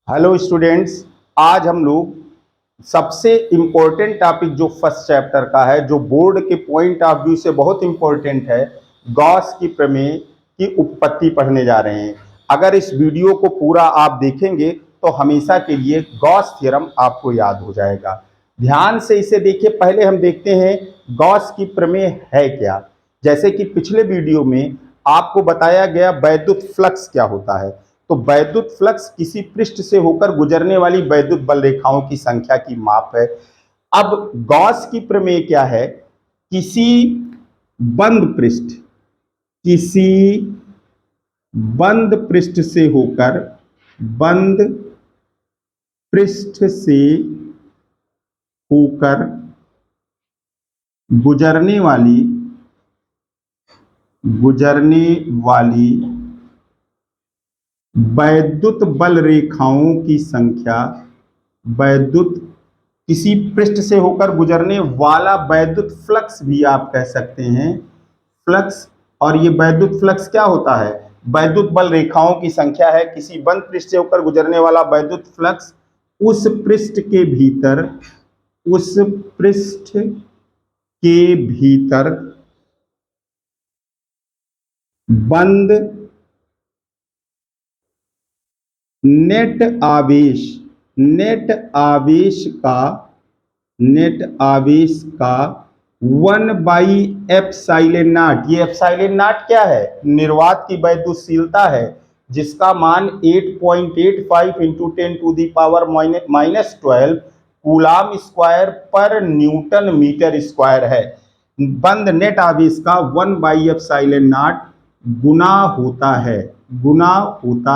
Hello students. आज हम लोग सबसे इम्पोर्टेंट टॉपिक जो फर्स्ट चैप्टर का है, जो बोर्ड के पॉइंट ऑफ व्यू से बहुत इम्पोर्टेंट है, गॉस की प्रमेय की उत्पत्ति पढ़ने जा रहे हैं। अगर इस वीडियो को पूरा आप देखेंगे तो हमेशा के लिए गॉस थ्योरम आपको याद हो जाएगा। ध्यान से इसे देखिए। पहले हम देखते हैं गॉस की प्रमेय है क्या। जैसे कि पिछले वीडियो में आपको बताया गया वैद्युत फ्लक्स क्या होता है। तो वैद्युत फ्लक्स किसी पृष्ठ से होकर गुजरने वाली वैद्युत बल रेखाओं की संख्या की माप है। अब गॉस की प्रमेय क्या है? किसी बंद पृष्ठ किसी बंद पृष्ठ से होकर बंद पृष्ठ से होकर गुजरने वाली वैद्युत बल रेखाओं की संख्या, वैद्युत किसी पृष्ठ से होकर गुजरने वाला वैद्युत फ्लक्स भी आप कह सकते हैं, फ्लक्स। और ये वैद्युत फ्लक्स क्या होता है? वैद्युत बल रेखाओं की संख्या है। किसी बंद पृष्ठ से होकर गुजरने वाला वैद्युत फ्लक्स उस पृष्ठ के भीतर बंद नेट आवेश का 1/एप्सिलॉन नॉट। ये एप्सिलॉन नॉट क्या है? निर्वात की वैद्युतशीलता है, जिसका मान 8.85 इंटू 10⁻⁻12 कूलाम स्क्वायर पर न्यूटन मीटर स्क्वायर है। बंद नेट आवेश का 1/एप्सिलॉन नॉट गुना होता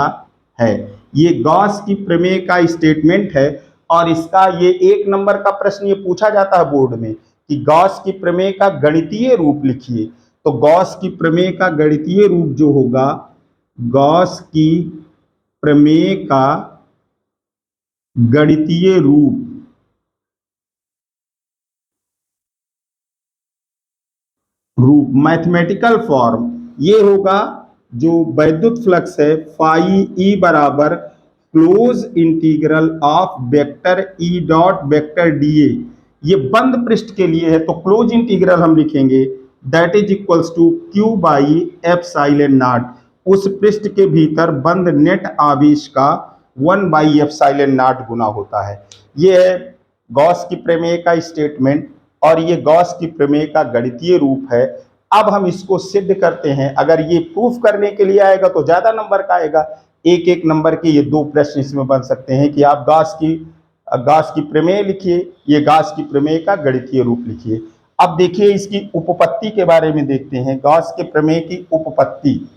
है। ये गॉस की प्रमेय का स्टेटमेंट है। और इसका ये 1 नंबर का प्रश्न ये पूछा जाता है बोर्ड में कि गॉस की प्रमेय का गणितीय रूप लिखिए। तो गॉस की प्रमेय का गणितीय रूप जो होगा, गॉस की प्रमेय का गणितीय रूप मैथमेटिकल फॉर्म ये होगा, जो वैद्युत फ्लक्स है फाई ई बराबर close integral of vector E dot vector D A. ये बंद पृष्ठ के लिए है तो क्लोज इंटीग्रल हम लिखेंगे that is equals to Q by epsilon naught. उस पृष्ठ के भीतर बंद नेट आवेश का 1/एप्सिलॉन नॉट गुना होता है। ये है गॉस की प्रमेय का स्टेटमेंट और ये गॉस की प्रमेय का गणितीय रूप है। अब हम इसको सिद्ध करते हैं। अगर ये प्रूफ करने के लिए आएगा तो ज्यादा नंबर का आएगा। एक एक नंबर के ये 2 प्रश्न इसमें बन सकते हैं कि आप गॉस की प्रमेय लिखिए, ये गॉस की प्रमेय का गणितीय रूप लिखिए। अब देखिए इसकी उपपत्ति के बारे में देखते हैं। गॉस के प्रमेय की उपपत्ति।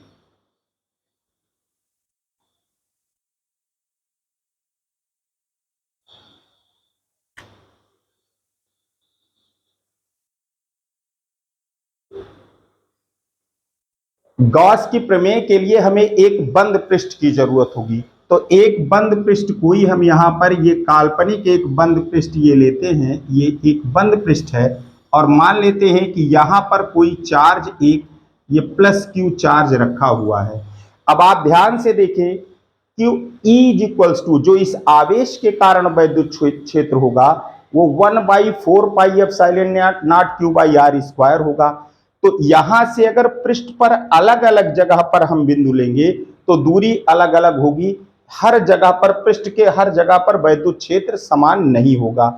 गॉस की प्रमेय के लिए हमें एक बंद पृष्ठ की जरूरत होगी। तो एक बंद पृष्ठ कोई हम यहाँ पर ये काल्पनिक एक बंद पृष्ठ ये लेते हैं, ये एक बंद पृष्ठ है। और मान लेते हैं कि यहाँ पर कोई चार्ज एक ये प्लस क्यू चार्ज रखा हुआ है। अब आप ध्यान से देखें, Q E is equals to जो इस आवेश के कारण वैद्युत क्षेत्र होगा वो 1/4πε0 क्यू बाई आर स्क्वायर होगा। तो यहां से अगर पृष्ठ पर अलग अलग जगह पर हम बिंदु लेंगे तो दूरी अलग अलग होगी। हर जगह पर, पृष्ठ के हर जगह पर वैद्युत क्षेत्र समान नहीं होगा।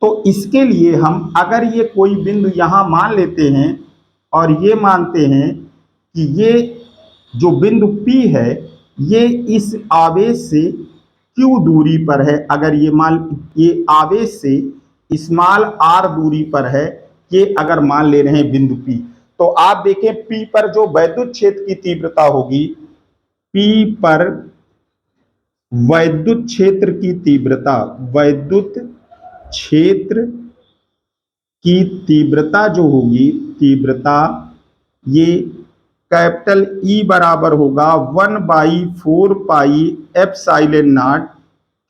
तो इसके लिए हम अगर ये कोई बिंदु यहां मान लेते हैं और ये मानते हैं कि ये जो बिंदु P है ये इस आवेश से Q दूरी पर है। अगर ये आवेश से स्मॉल r दूरी पर है, ये अगर मान ले रहे हैं बिंदु P, तो आप देखें P पर जो वैद्युत क्षेत्र की तीव्रता होगी, P पर वैद्युत क्षेत्र की तीव्रता जो होगी, ये कैपिटल E बराबर होगा 1/4πε0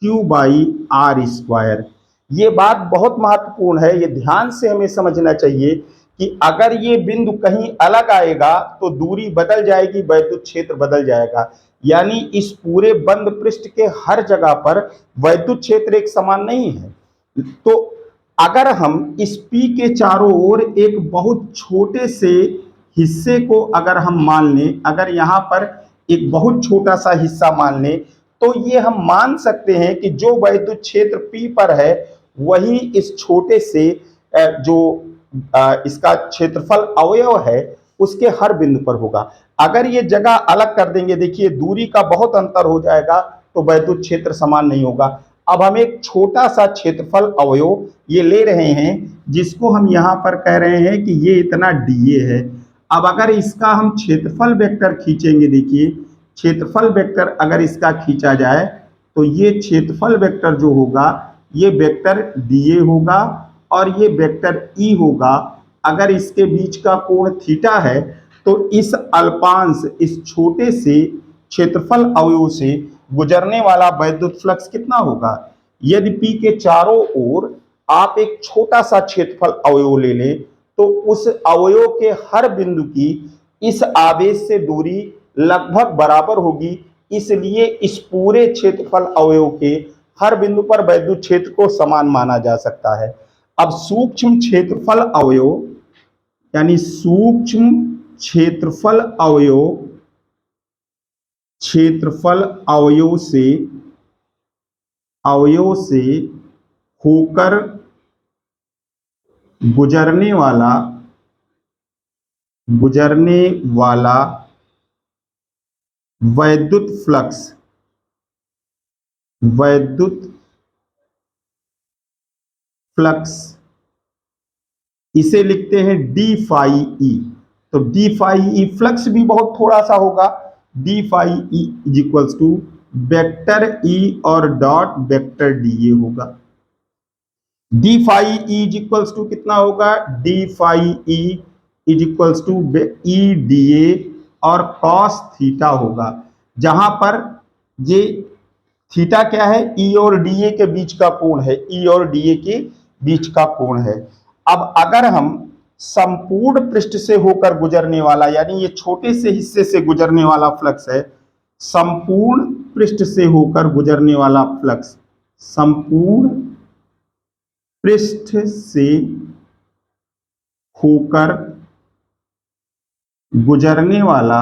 क्यू बाई आर स्क्वायर। ये बात बहुत महत्वपूर्ण है, ये ध्यान से हमें समझना चाहिए कि अगर ये बिंदु कहीं अलग आएगा तो दूरी बदल जाएगी, वैद्युत क्षेत्र बदल जाएगा। यानी इस पूरे बंद पृष्ठ के हर जगह पर वैद्युत क्षेत्र एक समान नहीं है। तो अगर हम इस P के चारों ओर एक बहुत छोटे से हिस्से को अगर हम मान लें, अगर यहाँ पर एक बहुत छोटा सा हिस्सा मान लें, तो ये हम मान सकते हैं कि जो वैद्युत क्षेत्र P पर है वही इस छोटे से जो इसका क्षेत्रफल अवयव है उसके हर बिंदु पर होगा। अगर ये जगह अलग कर देंगे, देखिए दूरी का बहुत अंतर हो जाएगा, तो वैद्युत क्षेत्र समान नहीं होगा। अब हम एक छोटा सा क्षेत्रफल अवयव ये ले रहे हैं जिसको हम यहाँ पर कह रहे हैं कि ये इतना dA है। अब अगर इसका हम क्षेत्रफल वेक्टर खींचेंगे, देखिए क्षेत्रफल वेक्टर अगर इसका खींचा जाए तो ये क्षेत्रफल वेक्टर जो होगा ये वेक्टर dA होगा और ये वेक्टर E होगा। अगर इसके बीच का कोण थीटा है तो इस अल्पांश, इस छोटे से क्षेत्रफल अवयव से गुजरने वाला वैद्युत फ्लक्स कितना होगा। यदि P के चारों ओर आप एक छोटा सा क्षेत्रफल अवयव ले लें तो उस अवयव के हर बिंदु की इस आवेश से दूरी लगभग बराबर होगी, इसलिए इस पूरे क्षेत्रफल अवयव के हर बिंदु पर वैद्युत क्षेत्र को समान माना जा सकता है। अब सूक्ष्म क्षेत्रफल अवयव यानी सूक्ष्म क्षेत्रफल अवयव से होकर गुजरने वाला वैद्युत फ्लक्स इसे लिखते हैं डी फाई ई। तो डी फाई ई फ्लक्स भी बहुत थोड़ा सा होगा। D phi E is equals to vector E और डॉट वेक्टर डीए होगा। D phi E is equals to कितना होगा, d phi E is equals to E dA और कॉस थीटा होगा, जहां पर ये थीटा क्या है, ई और डीए के बीच का कोण है, ई और डीए के बीच का कोण है। अब अगर हम संपूर्ण पृष्ठ से होकर गुजरने वाला, यानी ये छोटे से हिस्से से गुजरने वाला फ्लक्स है, संपूर्ण पृष्ठ से होकर गुजरने वाला फ्लक्स, संपूर्ण पृष्ठ से होकर गुजरने वाला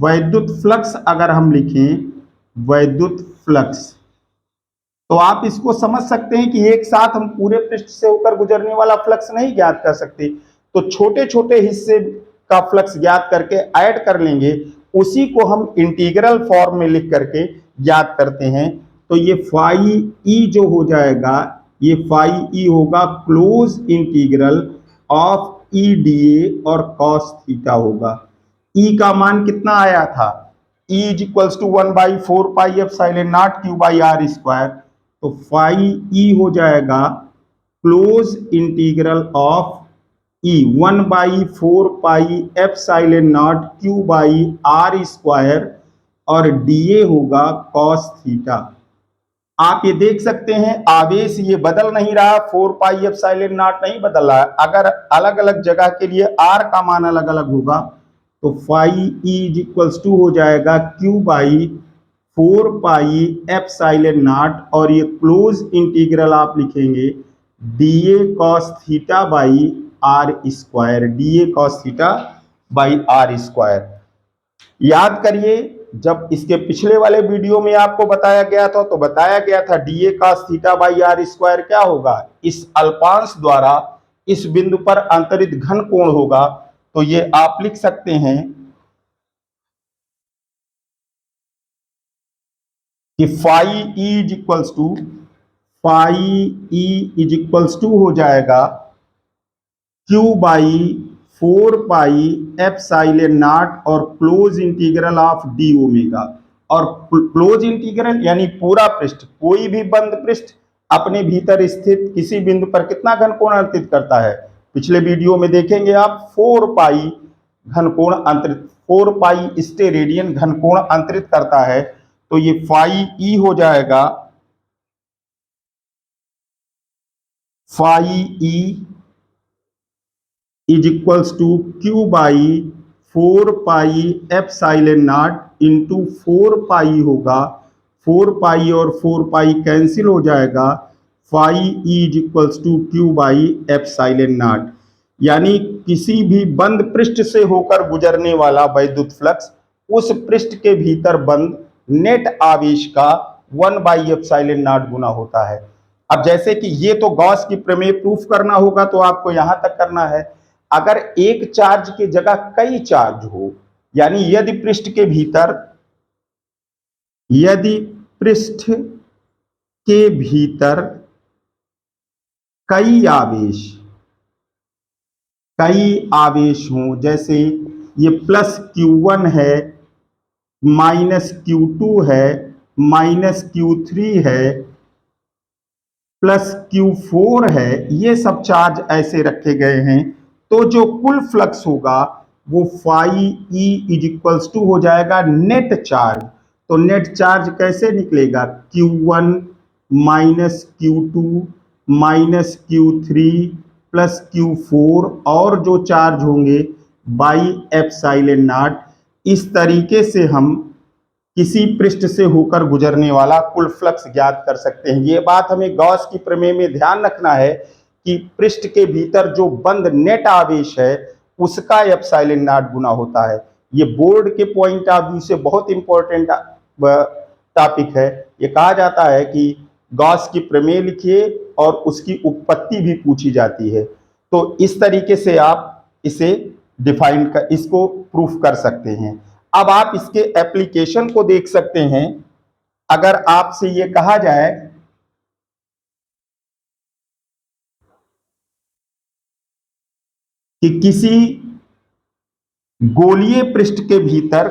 वैद्युत फ्लक्स अगर हम लिखें, वैद्युत फ्लक्स, तो आप इसको समझ सकते हैं कि एक साथ हम पूरे पृष्ठ से होकर गुजरने वाला फ्लक्स नहीं ज्ञात कर सकते, तो छोटे छोटे हिस्से का फ्लक्स ज्ञात करके ऐड कर लेंगे, उसी को हम इंटीग्रल फॉर्म में लिख करके ज्ञात करते हैं। तो ये फाई ई जो हो जाएगा, ये फाई ई होगा close integral of E dA और कॉस थीटा होगा। ई का मान कितना आया था, E is equals to 1/4 pi epsilon naught Q by R square. तो फाई ई हो जाएगा close integral of E 1/4 pi epsilon naught Q by R square और डीए होगा कॉस थीटा। आप ये देख सकते हैं आवेश ये बदल नहीं रहा, 4 पाई एप्सिलॉन नॉट नहीं बदल रहा है। अगर अलग अलग जगह के लिए आर का मान अलग अलग होगा तो phi E is equals to हो जाएगा Q by 4 pi epsilon not और ये क्लोज इंटीग्रल आप लिखेंगे dA cos theta by R square, dA cos theta by R square. याद करिए, जब इसके पिछले वाले वीडियो में आपको बताया गया था तो बताया गया था dA cos theta by R square क्या होगा, इस अल्पांश द्वारा इस बिंदु पर अंतरित घन कोण होगा। तो ये आप लिख सकते हैं कि phi E is equals to, phi E is equals to हो जाएगा Q by 4 pi epsilon not और close integral of D omega. और क्लोज इंटीग्रल यानी पूरा पृष्ठ, कोई भी बंद पृष्ठ अपने भीतर स्थित किसी बिंदु पर कितना घन कोण अंतरित करता है, पिछले वीडियो में देखेंगे आप 4 पाई घन कोण अंतरित, 4 पाई स्टेरेडियन घन कोण अंतरित करता है। तो ये फाई ई हो जाएगा, phi E is equals to Q by 4 pi epsilon naught into 4 pi होगा, 4 पाई और 4 पाई कैंसिल हो जाएगा, phi E is equals to Q by epsilon naught. यानी किसी भी बंद पृष्ठ से होकर गुजरने वाला वैद्युत फ्लक्स उस पृष्ठ के भीतर बंद नेट आवेश का 1 बाई एप्सिलॉन नॉट गुना होता है। अब जैसे कि ये तो गॉस की प्रमेय प्रूफ करना होगा तो आपको यहां तक करना है। अगर एक चार्ज की जगह कई चार्ज हो, यानी यदि पृष्ठ के भीतर कई आवेश हों, जैसे ये प्लस Q1 है, माइनस Q2 है, माइनस Q3 है, प्लस Q4 है, ये सब चार्ज ऐसे रखे गए हैं, तो जो कुल फ्लक्स होगा वो phi E is equals to हो जाएगा नेट चार्ज। तो नेट चार्ज कैसे निकलेगा, Q1 minus Q2 minus Q3 plus Q4 और जो चार्ज होंगे बाई एप्सिलॉन नॉट। इस तरीके से हम किसी पृष्ठ से होकर गुजरने वाला कुल फ्लक्स ज्ञात कर सकते हैं। ये बात हमें गॉस की प्रमेय में ध्यान रखना है कि पृष्ठ के भीतर जो बंद नेट आवेश है उसका एप्सिलॉन नॉट गुना होता है। ये बोर्ड के पॉइंट ऑफ व्यू से बहुत इंपॉर्टेंट टॉपिक है। ये कहा जाता है कि गॉस की प्रमेय लिखिए और उसकी उत्पत्ति भी पूछी जाती है। तो इस तरीके से आप इसे इसको प्रूफ कर सकते हैं। अब आप इसके एप्लीकेशन को देख सकते हैं। अगर आपसे ये कहा जाए कि किसी गोलीय पृष्ठ के भीतर,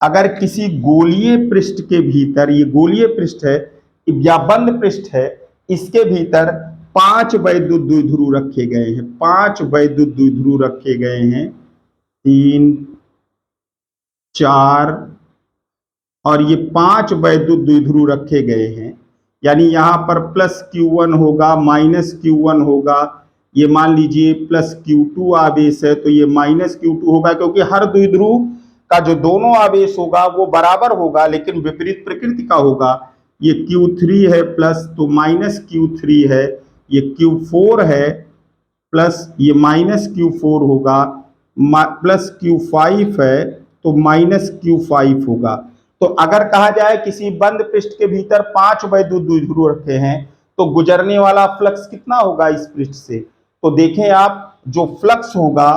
अगर किसी गोलीय पृष्ठ के भीतर, ये गोलीय पृष्ठ है या बंद पृष्ठ है, इसके भीतर 5 वैद्युत द्विध्रुव रखे गए हैं, 5 वैद्युत द्विध्रुव रखे गए हैं, 3 4 और ये 5 वैद्युत द्विध्रुव रखे गए हैं। यानी यहां पर प्लस Q1 होगा, माइनस Q1 होगा, ये मान लीजिए प्लस Q2 आवेश है तो ये माइनस Q2 होगा, क्योंकि हर द्विध्रुव का जो दोनों आवेश होगा वो बराबर होगा लेकिन विपरीत प्रकृति का होगा। ये Q3 है प्लस तो माइनस Q3 है, ये Q4 है प्लस ये माइनस Q4 होगा, प्लस Q5 है तो माइनस Q5 होगा। तो अगर कहा जाए किसी बंद पृष्ठ के भीतर 5 वैद्युत द्विध्रुव रखे हैं तो गुजरने वाला फ्लक्स कितना होगा इस पृष्ठ से, तो देखें आप जो फ्लक्स होगा,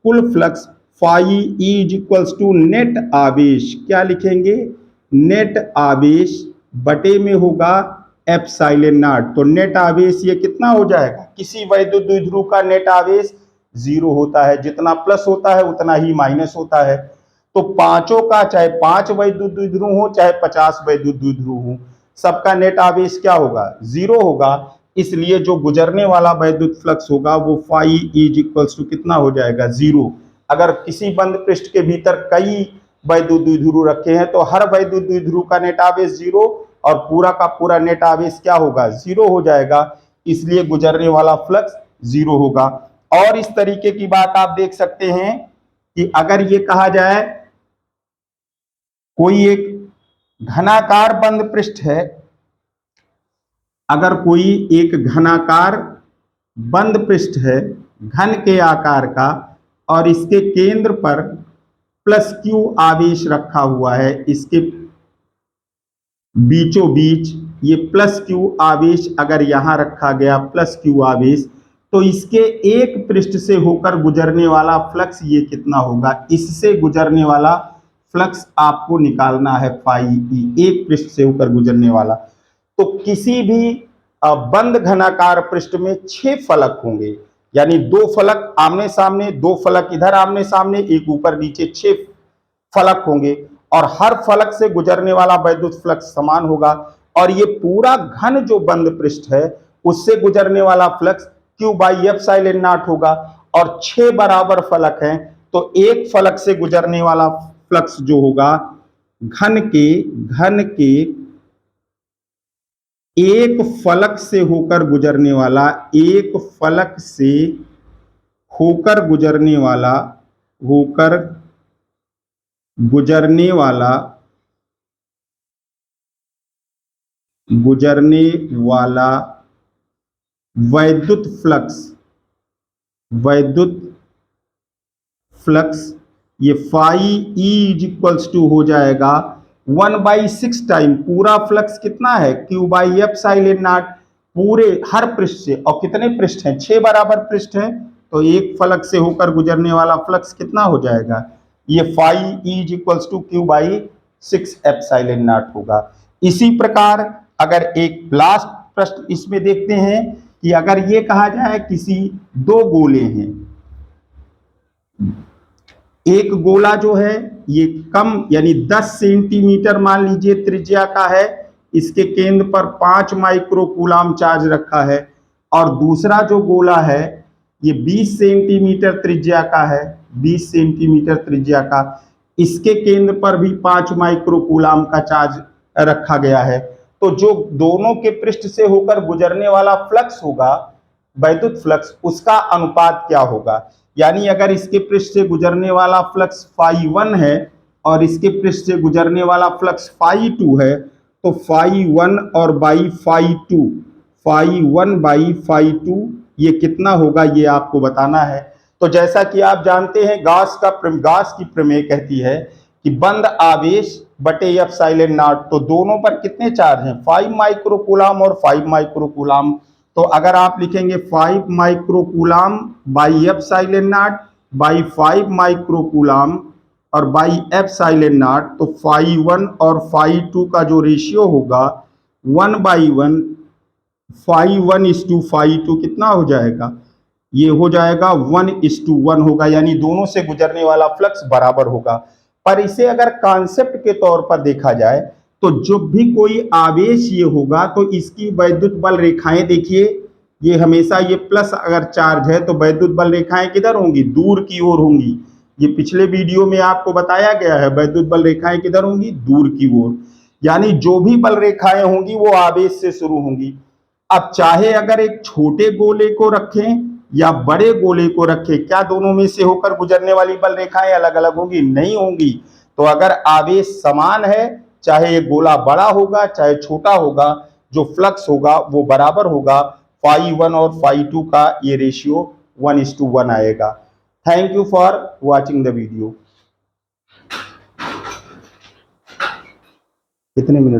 कुल flux phi E is equals to net आवेश, क्या लिखेंगे, नेट आवेश बटे में होगा एप्सिलॉन नॉट। तो नेट आवेश ये कितना हो जाएगा, किसी वैद्युत द्विध्रुव का नेट आवेश 0 होता है, जितना प्लस होता है उतना ही माइनस होता है। तो पांचों का, चाहे 5 वैद्युत द्विध्रुव हो चाहे 50 वैद्युत द्विध्रुव हो, सबका नेट आवेश क्या होगा, 0 होगा। इसलिए जो गुजरने वाला वैद्युत फ्लक्स होगा वो फाई इज इक्वल्स टू कितना हो जाएगा, 0। अगर किसी बंद पृष्ठ के भीतर कई वैद्युत द्विध्रुव रखे हैं तो हर वैद्युत द्विध्रुव का नेट आवेश 0 और पूरा का पूरा नेट आवेश क्या होगा, 0 हो जाएगा। इसलिए गुजरने वाला फ्लक्स 0 होगा। और इस तरीके की बात आप देख सकते हैं कि अगर ये कहा जाए कोई एक घनाकार बंद पृष्ठ है, अगर कोई एक घनाकार बंद पृष्ठ है घन के आकार का और इसके केंद्र पर प्लस Q आवेश रखा हुआ है, इसके बीचों बीच ये प्लस Q आवेश अगर यहां रखा गया प्लस Q आवेश, तो इसके एक पृष्ठ से होकर गुजरने वाला फ्लक्स ये कितना होगा, इससे गुजरने वाला फ्लक्स आपको निकालना है फाई ई, एक पृष्ठ से होकर गुजरने वाला। तो किसी भी बंद घनाकार पृष्ठ में 6 फलक होंगे, यानी 2 फलक आमने सामने, 2 फलक इधर आमने सामने, एक ऊपर नीचे, 6 फलक होंगे और हर फलक से गुजरने वाला वैद्युत फ्लक्स समान होगा। और ये पूरा घन जो बंद पृष्ठ है उससे गुजरने वाला flux Q by epsilon not होगा। और 6 बराबर फलक हैं तो एक फलक से गुजरने वाला फ्लक्स जो होगा घन के एक फलक से होकर गुजरने वाला, एक फलक से होकर गुजरने वाला होकर गुजरने वाला वैद्युत फ्लक्स ये phi E is equals to हो जाएगा 1/6 टाइम, पूरा फ्लक्स कितना है Q by epsilon naught, पूरे हर पृष्ठ से, और कितने पृष्ठ हैं 6 बराबर पृष्ठ हैं, तो एक फलक से होकर गुजरने वाला फ्लक्स कितना हो जाएगा, ये phi E is equals to Q by 6 epsilon naught होगा। इसी प्रकार अगर एक लास्ट प्रश्न इसमें देखते हैं कि अगर ये कहा जाए किसी दो गोले हैं, एक गोला जो है ये कम यानी 10 सेंटीमीटर मान लीजिए त्रिज्या का है, इसके केंद्र पर 5 माइक्रो कूलाम चार्ज रखा है, और दूसरा जो गोला है ये 20 सेंटीमीटर त्रिज्या का है, 20 सेंटीमीटर त्रिज्या का, इसके केंद्र पर भी 5 माइक्रो कूलाम का चार्ज रखा गया है। तो जो दोनों के पृष्ठ से होकर गुजरने वाला फ्लक्स होगा, वैद्युत फ्लक्स, उसका अनुपात क्या होगा, यानी अगर इसके पृष्ठ से गुजरने वाला फ्लक्स φ1 है और इसके पृष्ठ से गुजरने वाला फ्लक्स φ2 है, तो φ1 और बाई φ2 ये कितना होगा ये आपको बताना है। तो जैसा कि आप जानते हैं गॉस की प्रमेय कहती है कि बंद आवेश बटे एफ साइलेंट नॉट, तो दोनों पर कितने चार्ज हैं 5 माइक्रो कूलाम और 5 माइक्रो कूलाम, तो अगर आप लिखेंगे 5 micro coulomb by epsilon not by 5 micro coulomb और बाई एफ साइलेंट नॉट, तो φ1 और φ2 का जो रेशियो होगा 1/1 φ1:φ2 कितना हो जाएगा, ये हो जाएगा 1:1 होगा, यानी दोनों से गुजरने वाला फ्लक्स बराबर होगा। पर इसे अगर कॉन्सेप्ट के तौर पर देखा जाए तो जब भी कोई आवेश ये होगा तो इसकी वैद्युत बल रेखाएं देखिए, ये हमेशा ये प्लस अगर चार्ज है तो वैद्युत बल रेखाएं किधर होंगी, दूर की ओर होंगी। ये पिछले वीडियो में आपको बताया गया है, वैद्युत बल रेखाएं किधर होंगी, दूर की ओर, यानी जो भी बल रेखाएं होंगी वो आवेश से शुरू होंगी। अब चाहे अगर एक छोटे गोले को रखें या बड़े गोले को रखें, क्या दोनों में से होकर गुजरने वाली बल रेखाएं अलग अलग होंगी, नहीं होंगी। तो अगर आवेश समान है, चाहे ये गोला बड़ा होगा चाहे छोटा होगा, जो फ्लक्स होगा वो बराबर होगा, φ1 और φ2 का ये रेशियो 1:1 आएगा। Thank you for watching the video. कितने मिनट